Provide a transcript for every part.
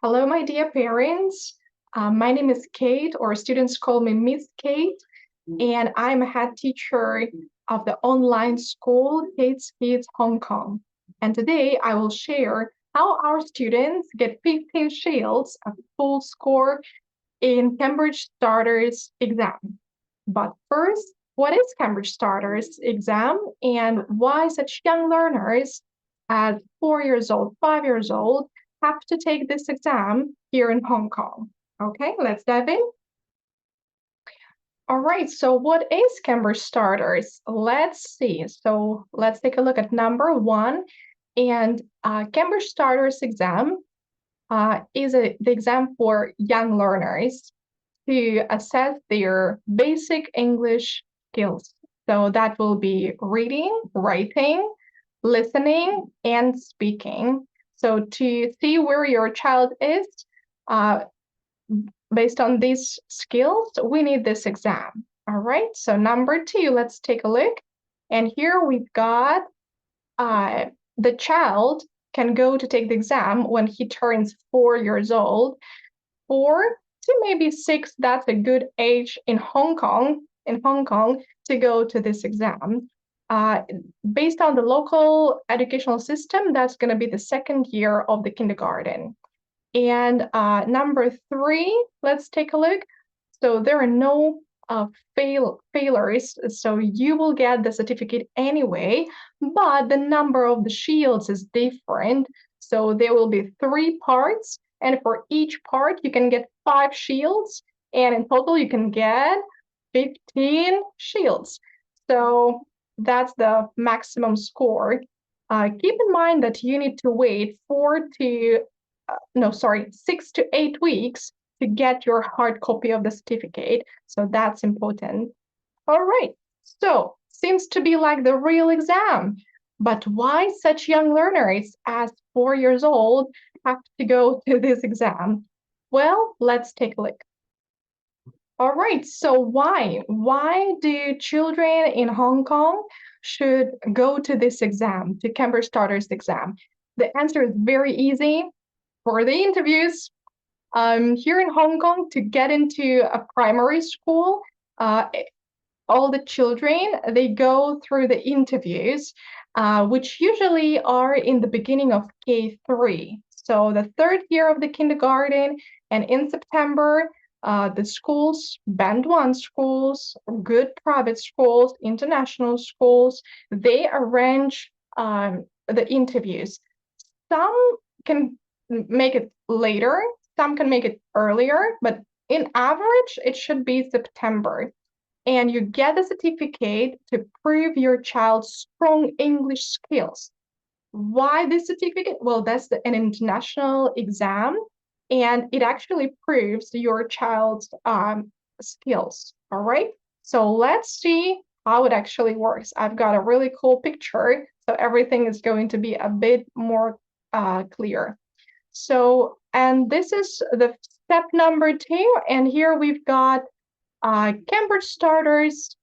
Hello, my dear parents. My name is Kate, or students call me Miss Kate, and I'm a head teacher of the online school Kate's Kids Hong Kong. And today I will share how our students get 15 shields, a full score in Cambridge Starters exam. But first, what is Cambridge Starters exam and why such young learners at 4 years old, 5 years old, have to take this exam here in Hong Kong? Okay, let's dive in. All right, so what is Cambridge Starters? Let's see. So let's take a look at number one. And Cambridge Starters exam is the exam for young learners to assess their basic English skills. So that will be reading, writing, listening, and speaking. So to see where your child is, based on these skills, we need this exam. All right, so number two, let's take a look. And here we've got the child can go to take the exam when he turns 4 years old. 4 to maybe 6, that's a good age in Hong Kong to go to this exam. Based on the local educational system, that's going to be the second year of the kindergarten. And number three, let's take a look. So there are no failures, so you will get the certificate anyway, but the number of the shields is different. So there will be 3 parts, and for each part, you can get 5 shields, and in total, you can get 15 shields. So that's the maximum score. Keep in mind that you need to wait 6 to 8 weeks to get your hard copy of the certificate. So that's important. All right, so seems to be like the real exam. But why such young learners as 4 years old have to go to this exam? Well, let's take a look. All right, so why? Why do children in Hong Kong should go to this exam, to Cambridge Starters exam? The answer is very easy. For the interviews, here in Hong Kong, to get into a primary school, all the children, they go through the interviews, which usually are in the beginning of K3. So the third year of the kindergarten, and in September, the schools, Band 1 schools, good private schools, international schools, they arrange the interviews. Some can make it later, some can make it earlier, but in average, it should be September. And you get a certificate to prove your child's strong English skills. Why this certificate? Well, that's an international exam, and it actually proves your child's skills. All right, so let's see how it actually works. I've got a really cool picture, so everything is going to be a bit more clear. So, and this is the step number 2, and here we've got Cambridge Starters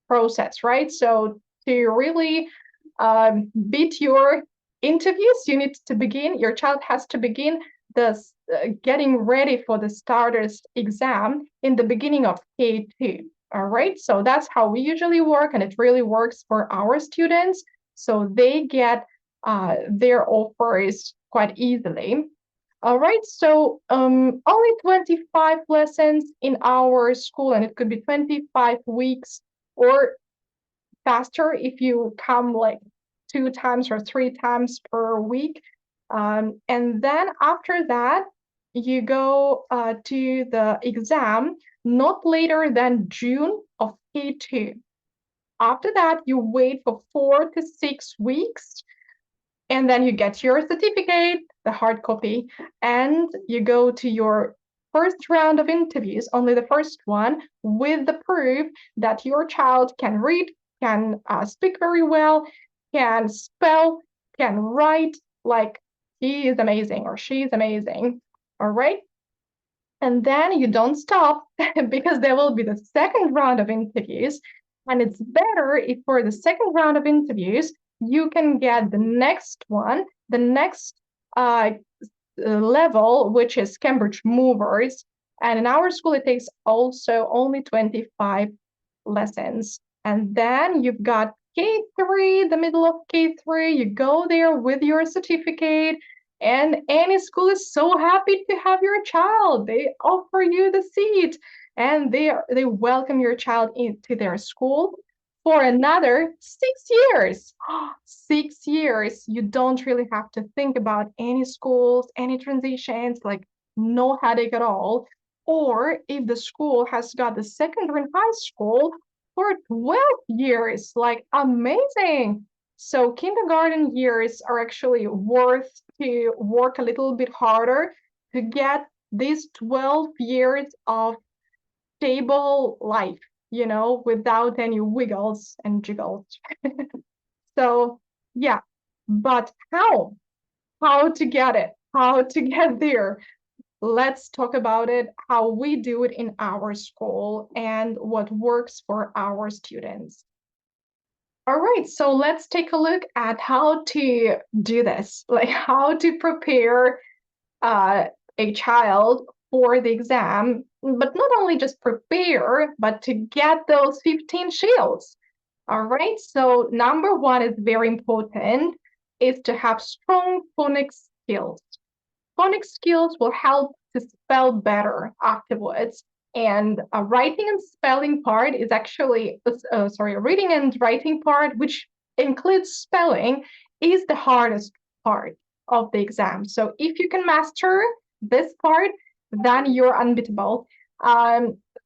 process, right? So to really beat your interviews, you need to begin, your child has to begin the getting ready for the Starters exam in the beginning of K2. All right, so that's how we usually work, and it really works for our students. So they get their offers quite easily. All right, so only 25 lessons in our school, and it could be 25 weeks or faster if you come like 2 times or 3 times per week. And then after that, you go to the exam not later than June of K2. After that, you wait for 4 to 6 weeks, and then you get your certificate, the hard copy, and you go to your first round of interviews, only the first one, with the proof that your child can read, can speak very well, can spell, can write, like he is amazing or she is amazing. All right. And then you don't stop because there will be the second round of interviews. And it's better if for the second round of interviews, you can get the next one, the next level, which is Cambridge Movers. And in our school, it takes also only 25 lessons. And then you've got K3, the middle of K3. You go there with your certificate, and any school is so happy to have your child. They offer you the seat, and they welcome your child into their school for another 6 years. 6 years. You don't really have to think about any schools, any transitions, like no headache at all. Or if the school has got the secondary and high school for 12 years, like amazing. So kindergarten years are actually worth to work a little bit harder to get these 12 years of stable life, without any wiggles and jiggles. So yeah, but how to get it, how to get there? Let's talk about it, how we do it in our school and what works for our students. All right, so let's take a look at how to do this, like how to prepare a child for the exam, but not only just prepare, but to get those 15 shields. All right, so number one is very important, is to have strong phonics skills. Phonics skills will help to spell better afterwards. And writing and spelling part is actually, reading and writing part, which includes spelling, is the hardest part of the exam. So if you can master this part, then you're unbeatable.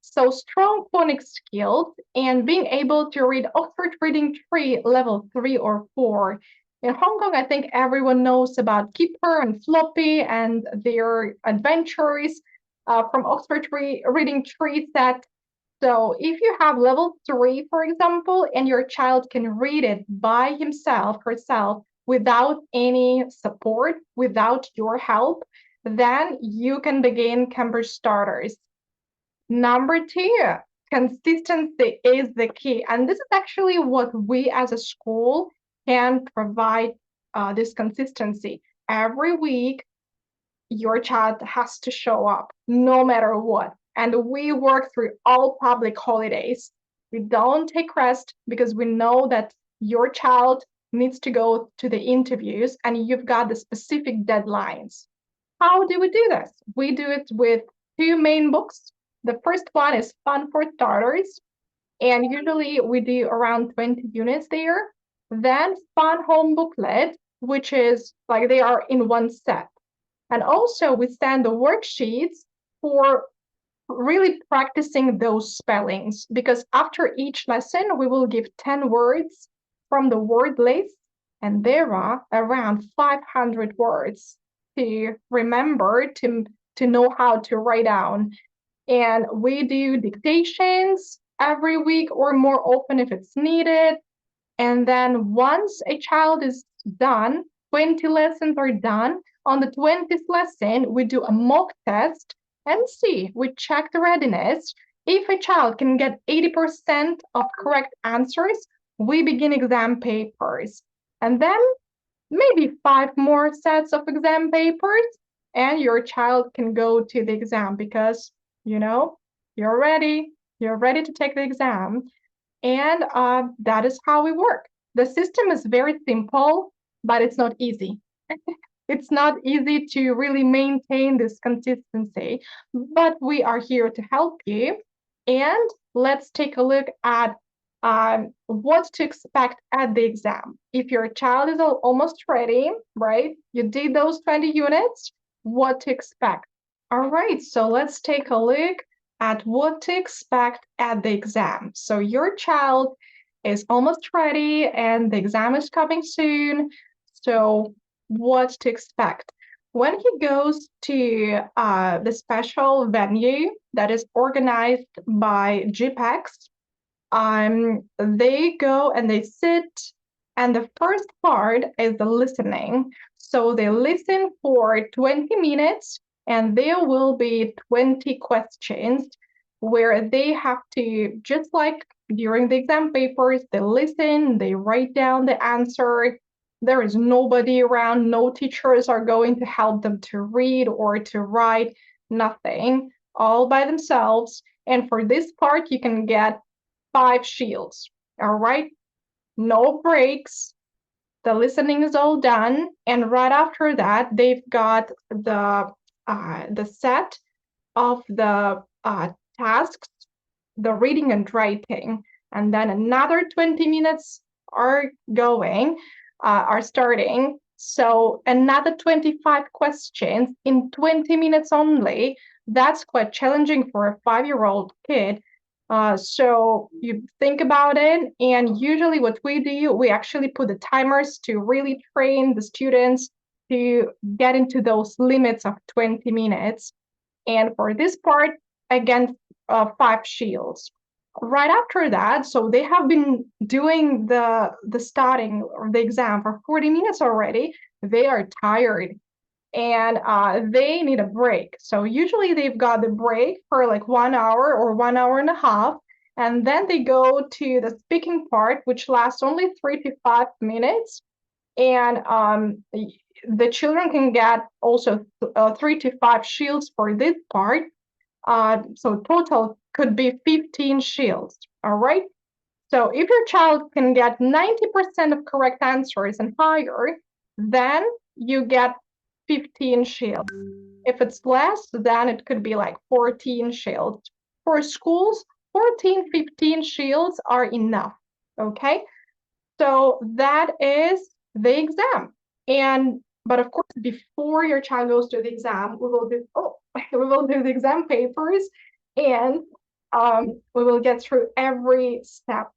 So strong phonics skills and being able to read Oxford Reading Tree level 3 or 4. In Hong Kong, I think everyone knows about Keeper and Floppy and their adventures from Oxford Reading Tree set. So if you have level 3, for example, and your child can read it by herself, without any support, without your help, then you can begin Cambridge Starters. Number 2, consistency is the key. And this is actually what we as a school can provide this consistency. Every week, your child has to show up no matter what. And we work through all public holidays. We don't take rest because we know that your child needs to go to the interviews and you've got the specific deadlines. How do we do this? We do it with 2 main books. The first one is Fun for Starters, and usually we do around 20 units there. Then Fun Home Booklet, which is like they are in one set. And also we send the worksheets for really practicing those spellings, because after each lesson, we will give 10 words from the word list, and there are around 500 words to remember, to know how to write down. And we do dictations every week or more often if it's needed. And then once a child is done, 20 lessons are done. On the 20th lesson, we do a mock test and see, we check the readiness. If a child can get 80% of correct answers, we begin exam papers. And then maybe 5 more sets of exam papers, and your child can go to the exam because, you're ready to take the exam. And that is how we work. The system is very simple, but it's not easy. It's not easy to really maintain this consistency, but we are here to help you. And let's take a look at what to expect at the exam. If your child is almost ready, right? You did those 20 units, what to expect. All right, so let's take a look at what to expect at the exam. So your child is almost ready and the exam is coming soon. So what to expect? When he goes to the special venue that is organized by GPEX, they go and they sit, and the first part is the listening. So they listen for 20 minutes, and there will be 20 questions where they have to, just like during the exam papers, they listen, they write down the answer, There is nobody around, no teachers are going to help them to read or to write, nothing, all by themselves. And for this part, you can get 5 shields, all right? No breaks, the listening is all done, and right after that, they've got the set of the tasks, the reading and writing, and then another 20 minutes are starting. So another 25 questions in 20 minutes only. That's quite challenging for a 5-year-old kid. So you think about it, and usually what we do, we actually put the timers to really train the students to get into those limits of 20 minutes. And for this part, again, 5 shields. Right after that, so they have been doing the starting of the exam for 40 minutes already. They are tired and they need a break. So usually they've got the break for like 1 hour or 1 hour and a half, and then they go to the speaking part, which lasts only 3 to 5 minutes. And the children can get also 3 to 5 shields for this part. So total could be 15 shields, all right? So if your child can get 90% of correct answers and higher, then you get 15 shields. If it's less, then it could be like 14 shields. For schools, 14, 15 shields are enough, okay? So that is the exam. But of course, before your child goes to the exam, we will do the exam papers, and we will get through every step.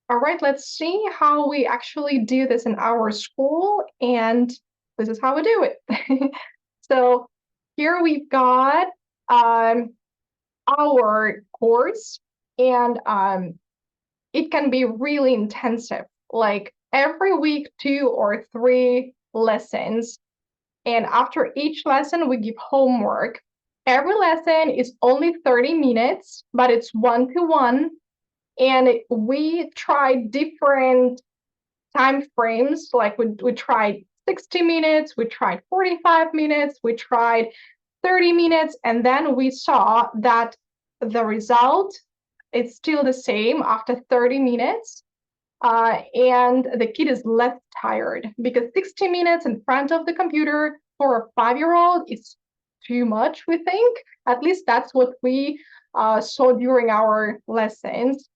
All right, let's see how we actually do this in our school, and this is how we do it. So here we've got our course, and it can be really intensive, like every week 2 or 3 lessons. And after each lesson, we give homework. Every lesson is only 30 minutes, but it's 1-to-1. And we try different time frames, like we tried 60 minutes, we tried 45 minutes, we tried 30 minutes, and then we saw that the result is still the same after 30 minutes. And the kid is less tired, because 60 minutes in front of the computer for a 5-year-old is too much, we think. At least that's what we saw during our lessons.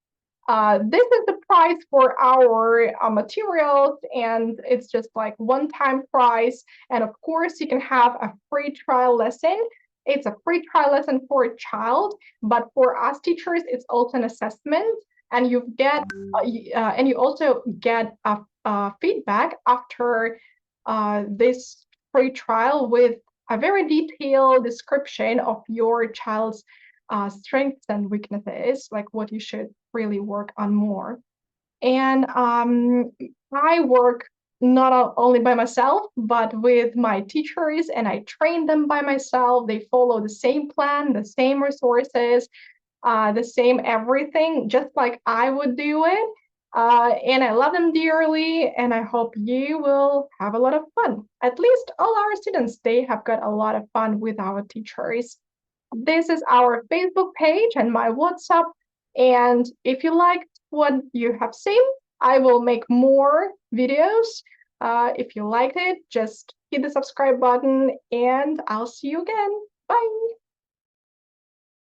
This is the price for our materials, and it's just like one-time price. And of course, you can have a free trial lesson. It's a free trial lesson for a child, but for us teachers, it's also an assessment, and you also get a feedback after this free trial with a very detailed description of your child's strengths and weaknesses, like what you should really work on more. And I work not only by myself, but with my teachers, and I train them by myself. They follow the same plan, the same resources, the same everything, just like I would do it. And I love them dearly, and I hope you will have a lot of fun. At least all our students, they have got a lot of fun with our teachers. This is our Facebook page and my WhatsApp. And if you liked what you have seen, I will make more videos. If you liked it, just hit the subscribe button, and I'll see you again. Bye.